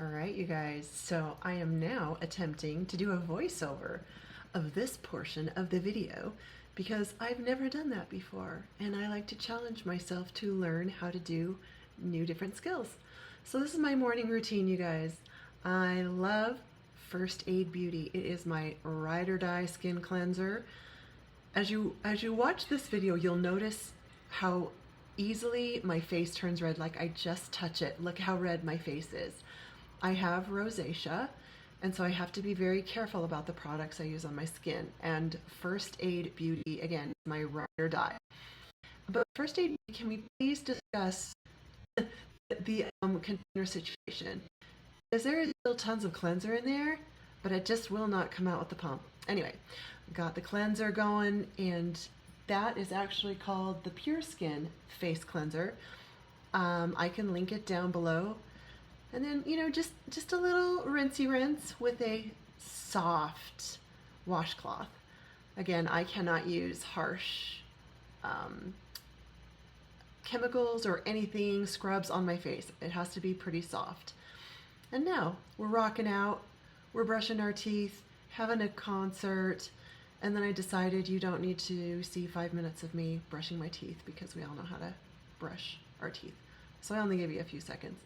All right, you guys. So I am now attempting to do a voiceover of this portion of the video because I've never done that before and I like to challenge myself to learn how to do new different skills. So this is my morning routine, you guys. I love First Aid Beauty. It is my ride or die skin cleanser. As you watch this video, you'll notice how easily my face turns red. Like I just touch it. Look how red my face is. I have rosacea, and so I have to be very careful about the products I use on my skin. And First Aid Beauty, again, my ride or die. But First Aid Beauty, can we please discuss the container situation? Because there is still tons of cleanser in there, but it just will not come out with the pump. Anyway, got the cleanser going, and that is actually called the Pure Skin Face Cleanser. I can link it down below. And then, just a little rinsey rinse with a soft washcloth. Again, I cannot use harsh chemicals or anything, scrubs on my face. It has to be pretty soft. And now we're rocking out, we're brushing our teeth, having a concert, and then I decided you don't need to see 5 minutes of me brushing my teeth because we all know how to brush our teeth. So I only give you a few seconds.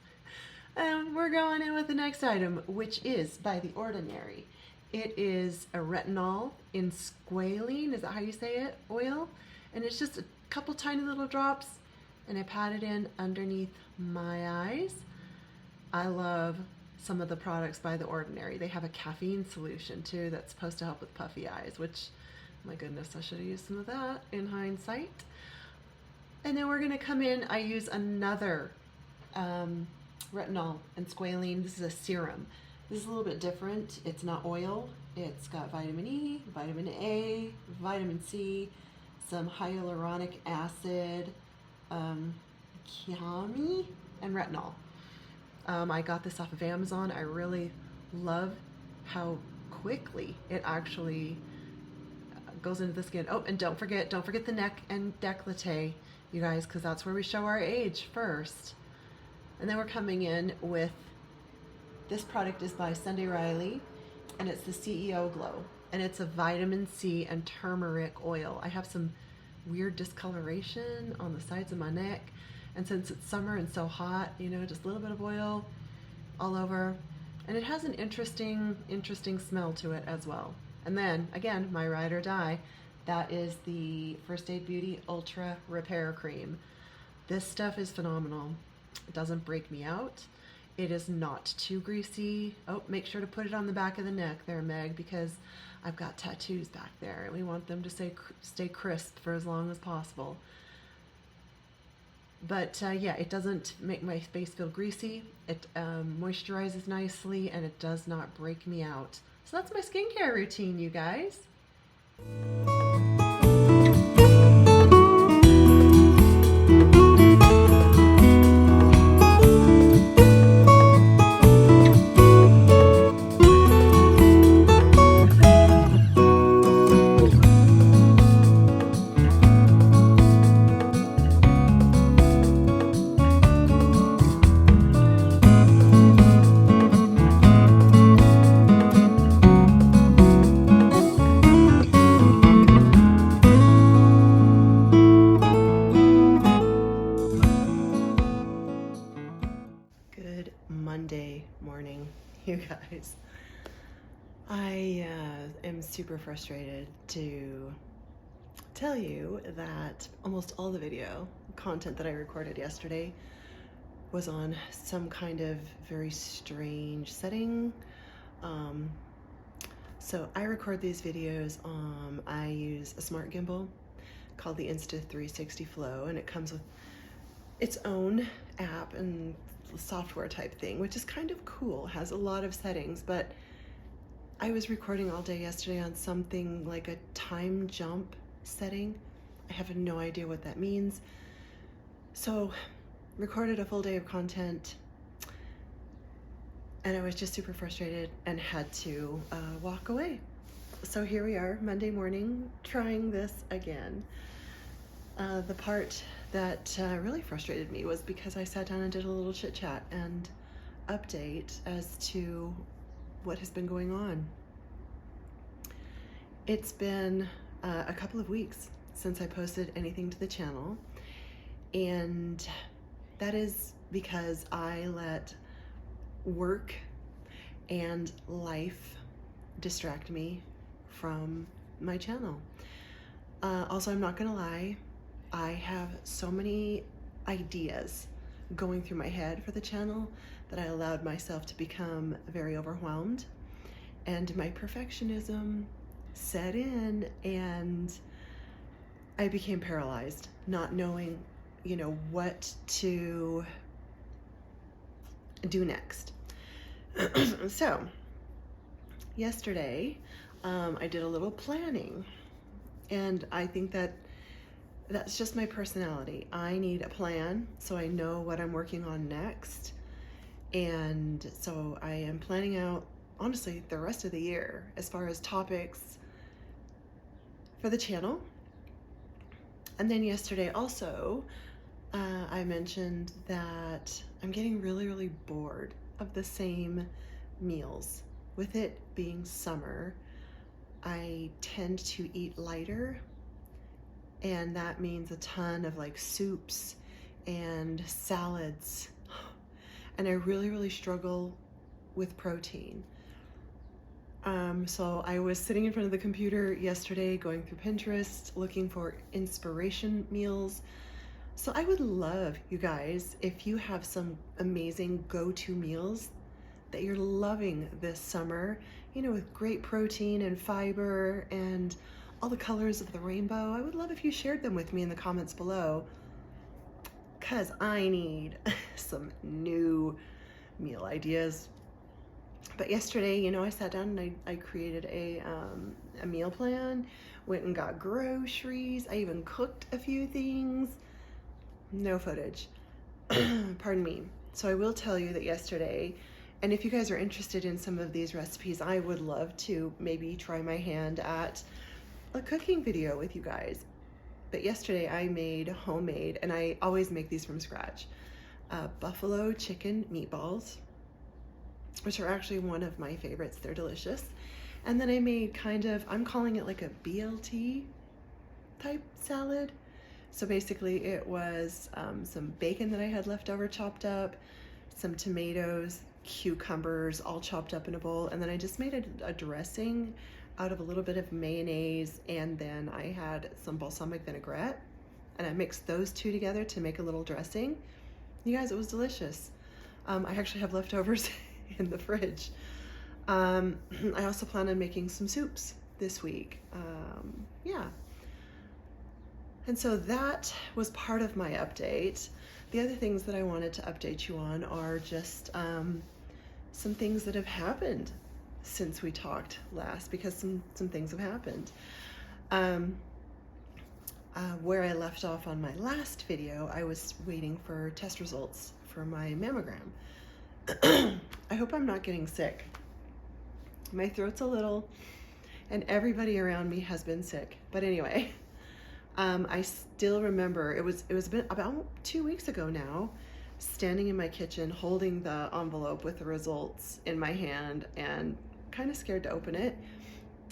And we're going in with the next item, which is by The Ordinary. It is a retinol in squalene, is that how you say it? Oil. And it's just a couple tiny little drops, and I pat it in underneath my eyes. I love some of the products by The Ordinary. They have a caffeine solution too that's supposed to help with puffy eyes, which, my goodness, I should have used some of that in hindsight. And then we're gonna come in, I use another retinol and squalene. This is a serum. This is a little bit different. It's not oil. It's got vitamin E, vitamin A, vitamin C, some hyaluronic acid, chiami, and retinol. I got this off of Amazon. I really love how quickly it actually goes into the skin. Oh, and don't forget the neck and décolleté, you guys, because that's where we show our age first. And then we're coming in with, this product is by Sunday Riley, and it's the CEO Glow. And it's a vitamin C and turmeric oil. I have some weird discoloration on the sides of my neck. And since it's summer and so hot, just a little bit of oil all over. And it has an interesting smell to it as well. And then, again, my ride or die, that is the First Aid Beauty Ultra Repair Cream. This stuff is phenomenal. It doesn't break me out. It is not too greasy. Oh, make sure to put it on the back of the neck there, Meg, because I've got tattoos back there and we want them to stay crisp for as long as possible. But yeah, it doesn't make my face feel greasy. It moisturizes nicely and it does not break me out. So that's my skincare routine, you guys. Monday morning, you guys. I am super frustrated to tell you that almost all the video content that I recorded yesterday was on some kind of very strange setting. So I record these videos, I use a smart gimbal called the Insta360 Flow, and it comes with its own app and software type thing, which is kind of cool, has a lot of settings. But I was recording all day yesterday on something like a time jump setting. I have no idea what that means. So recorded a full day of content and I was just super frustrated and had to walk away. So here we are, Monday morning, trying this again. The part that really frustrated me was because I sat down and did a little chit chat, and update as to what has been going on. It's been a couple of weeks since I posted anything to the channel, and that is because I let work and life distract me from my channel. Also, I'm not gonna lie, I have so many ideas going through my head for the channel that I allowed myself to become very overwhelmed, and my perfectionism set in, and I became paralyzed, not knowing, what to do next. So yesterday, I did a little planning, and I think that's just my personality. I need a plan so I know what I'm working on next. And so I am planning out, honestly, the rest of the year as far as topics for the channel. And then yesterday also, I mentioned that I'm getting really, really bored of the same meals. With it being summer, I tend to eat lighter, and that means a ton of like soups and salads. And I really, really struggle with protein. So I was sitting in front of the computer yesterday going through Pinterest looking for inspiration meals. So I would love, you guys, if you have some amazing go-to meals that you're loving this summer, with great protein and fiber and all the colors of the rainbow. I would love if you shared them with me in the comments below, because I need some new meal ideas. But yesterday, I sat down and I created a meal plan, went and got groceries. I even cooked a few things. No footage. Pardon me. So I will tell you that yesterday, and if you guys are interested in some of these recipes, I would love to maybe try my hand at a cooking video with you guys. But yesterday I made homemade, and I always make these from scratch, buffalo chicken meatballs, which are actually one of my favorites. They're delicious. And then I made I'm calling it like a BLT type salad. So basically it was some bacon that I had left over chopped up, some tomatoes, cucumbers, all chopped up in a bowl. And then I just made a dressing out of a little bit of mayonnaise, and then I had some balsamic vinaigrette, and I mixed those two together to make a little dressing. You guys, it was delicious. I actually have leftovers in the fridge. I also plan on making some soups this week. Yeah. And so that was part of my update. The other things that I wanted to update you on are just some things that have happened since we talked last, because some things have happened. Where I left off on my last video, I was waiting for test results for my mammogram. I hope I'm not getting sick. My throat's a little, and everybody around me has been sick. But anyway, I still remember, it was been about 2 weeks ago now, standing in my kitchen holding the envelope with the results in my hand and kind of scared to open it.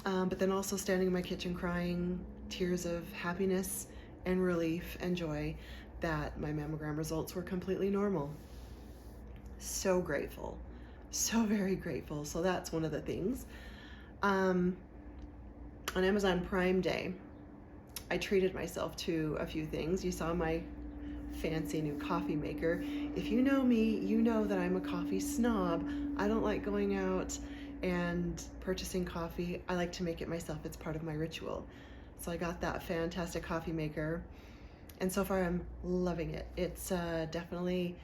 But then also standing in my kitchen crying tears of happiness and relief and joy that my mammogram results were completely normal. So grateful, so very grateful. So that's one of the things. On Amazon Prime Day, I treated myself to a few things. You saw my fancy new coffee maker. If you know me, you know that I'm a coffee snob. I don't like going out and purchasing coffee. I like to make it myself. It's part of my ritual. So I got that fantastic coffee maker, and so far I'm loving it. It's definitely,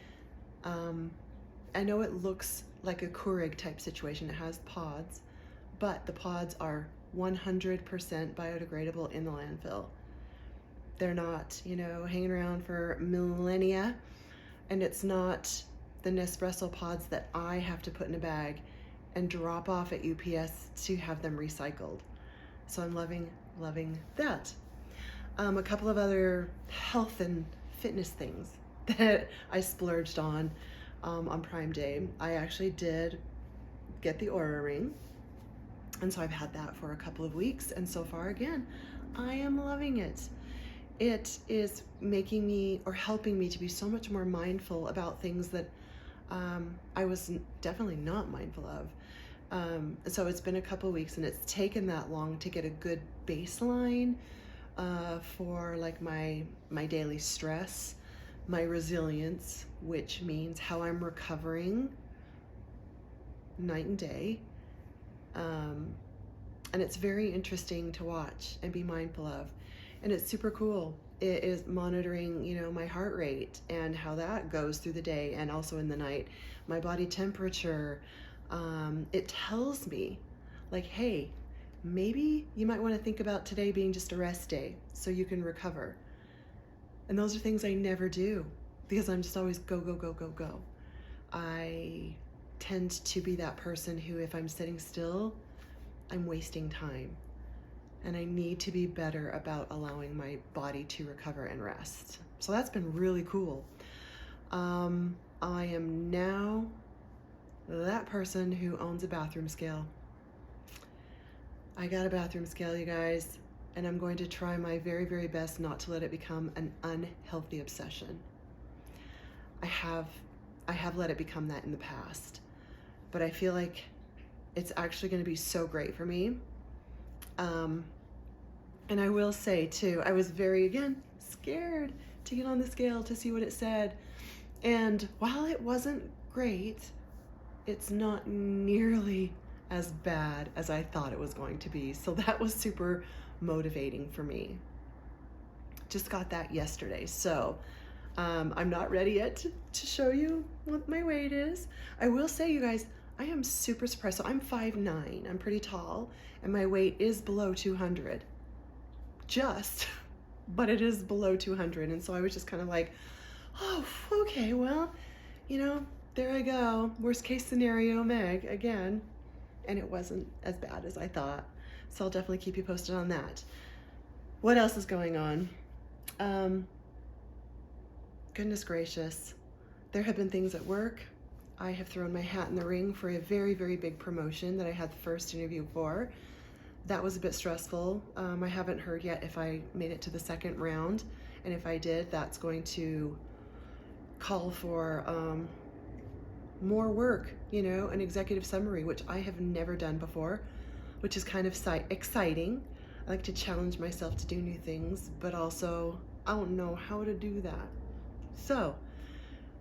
I know it looks like a Keurig type situation. It has pods, but the pods are 100% biodegradable in the landfill. They're not, hanging around for millennia, and it's not the Nespresso pods that I have to put in a bag and drop off at UPS to have them recycled. So I'm loving that. A couple of other health and fitness things that I splurged on. on Prime Day. I actually did get the Aura Ring, and so I've had that for a couple of weeks, and so far, again, I am loving it. It is making me, or helping me, to be so much more mindful about things that I was definitely not mindful of. So it's been a couple of weeks, and it's taken that long to get a good baseline for like my daily stress, my resilience, which means how I'm recovering night and day. And it's very interesting to watch and be mindful of. And it's super cool. It is monitoring, my heart rate and how that goes through the day and also in the night. My body temperature. It tells me, like, hey, maybe you might want to think about today being just a rest day so you can recover. And those are things I never do because I'm just always go, go, go, go, go. I tend to be that person who, if I'm sitting still, I'm wasting time. And I need to be better about allowing my body to recover and rest. So that's been really cool. I am now that person who owns a bathroom scale. I got a bathroom scale, you guys, and I'm going to try my very, very best not to let it become an unhealthy obsession. I have let it become that in the past, but I feel like it's actually going to be so great for me. And I will say too, I was very, again, scared to get on the scale to see what it said. And while it wasn't great, it's not nearly as bad as I thought it was going to be. So that was super motivating for me. Just got that yesterday. So I'm not ready yet to show you what my weight is. I will say, you guys, I am super surprised. So I'm 5'9", I'm pretty tall, and my weight is below 200. But it is below 200. And so I was just kind of like, oh, okay, well, there I go. Worst case scenario, Meg, again. And it wasn't as bad as I thought. So I'll definitely keep you posted on that. What else is going on? Goodness gracious. There have been things at work. I have thrown my hat in the ring for a very, very big promotion that I had the first interview for. That was a bit stressful. I haven't heard yet if I made it to the second round. And if I did, that's going to call for more work, an executive summary, which I have never done before, which is kind of exciting. I like to challenge myself to do new things, but also I don't know how to do that. So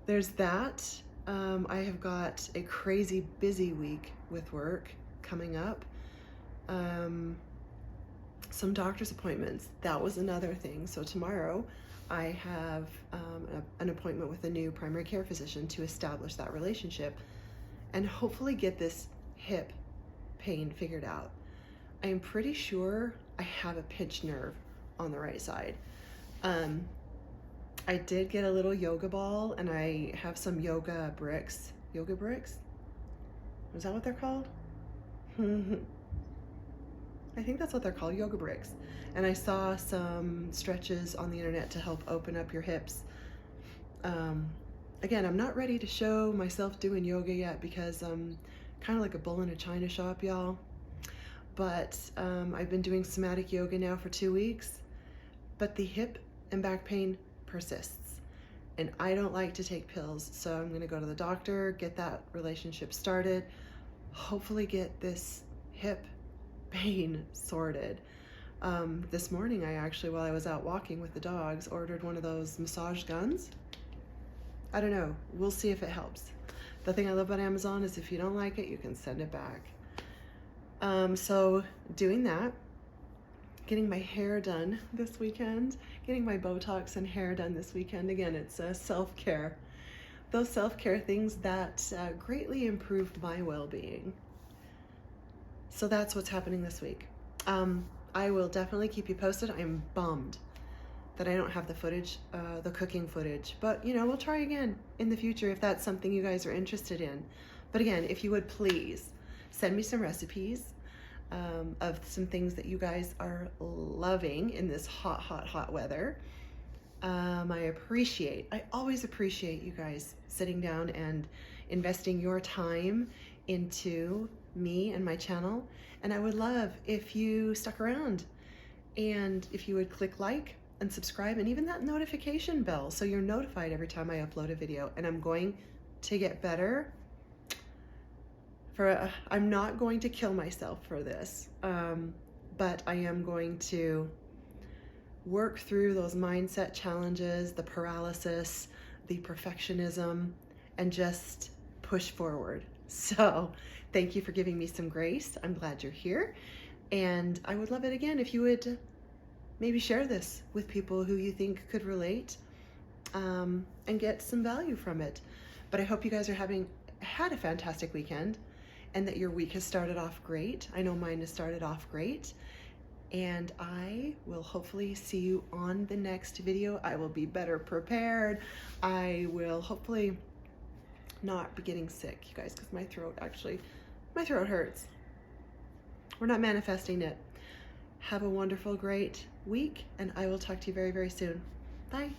there's that. I have got a crazy busy week with work coming up. Some doctor's appointments. That was another thing. So tomorrow I have an appointment with a new primary care physician to establish that relationship and hopefully get this hip pain figured out. I am pretty sure I have a pinched nerve on the right side. I did get a little yoga ball, and I have some yoga bricks. Yoga bricks? Is that what they're called? I think that's what they're called, yoga bricks. And I saw some stretches on the internet to help open up your hips. Again, I'm not ready to show myself doing yoga yet because I'm kind of like a bull in a china shop, y'all. But I've been doing somatic yoga now for 2 weeks, but the hip and back pain persists. And I don't like to take pills, so I'm gonna go to the doctor, get that relationship started, hopefully get this hip pain sorted. This morning I actually, while I was out walking with the dogs, ordered one of those massage guns. I don't know, we'll see if it helps. The thing I love about Amazon is if you don't like it, you can send it back. So doing that, getting my hair done this weekend, getting my Botox and hair done this weekend. Again, it's self-care. Those self-care things that greatly improved my well-being. So that's what's happening this week. I will definitely keep you posted. I'm bummed that I don't have the footage, the cooking footage, but we'll try again in the future if that's something you guys are interested in. But again, if you would please send me some recipes of some things that you guys are loving in this hot, hot, hot weather. I always appreciate you guys sitting down and investing your time into me and my channel. And I would love if you stuck around and if you would click like and subscribe and even that notification bell so you're notified every time I upload a video. And I'm going to get better. I'm not going to kill myself for this, but I am going to work through those mindset challenges, the paralysis, the perfectionism, and just push forward. So thank you for giving me some grace. I'm glad you're here. And I would love it again if you would maybe share this with people who you think could relate and get some value from it. But I hope you guys are had a fantastic weekend and that your week has started off great. I know mine has started off great. And I will hopefully see you on the next video. I will be better prepared. I will hopefully not be getting sick, you guys, because my throat hurts. We're not manifesting it. Have a wonderful, great week, and I will talk to you very, very soon. Bye.